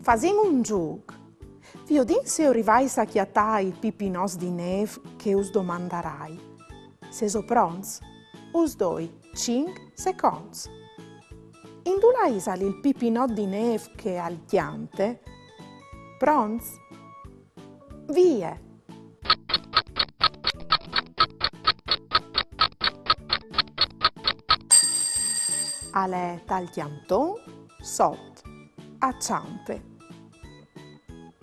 Fasim un giug. Viodin se arrivais a chiatai pipinos di neve che us domandarai. Se so pronts, us doi 5 secondi. Indulais al il pipinot di neve che al chiante? Pronts? Vie! Ale tal chianton, sot, a ciampe.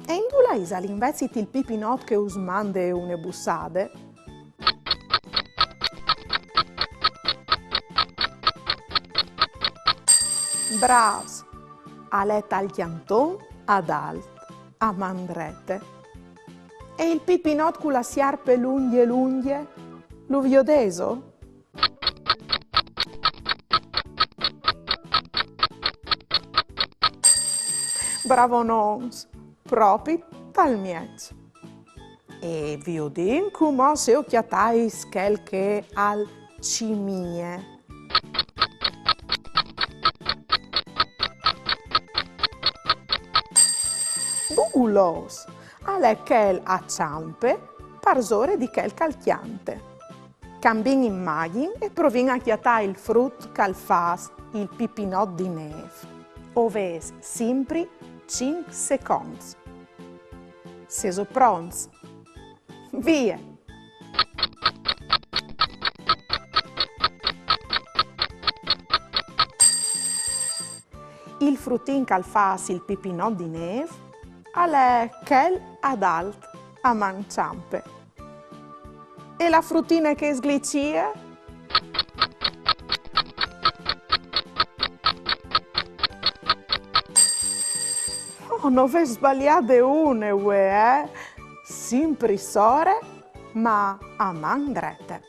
E indulais all'invezit il pipinot che us mande une bussade? Bravs! Ale tal chianton ad alt, a mandrete. E il pipinot con la sciarpe lunghe, lo viodeso? Bravo nons, proprio tal miec. E viodin come se occhiatais quel che al cimie. Bulos, ale quel a ciampe, parsore di quel calchiante. Cambin immagin e provin a chiatai il frut cal fas il pipinot di neve. Oves sempre 5 secondi. Se so pronts, via! Il frutin cal fas il pipinot di neve ale quel ad alt a manciampe. E la fruttina che sglicie? Oh, non ve sbagliate une, sempre sore, ma a mandrete.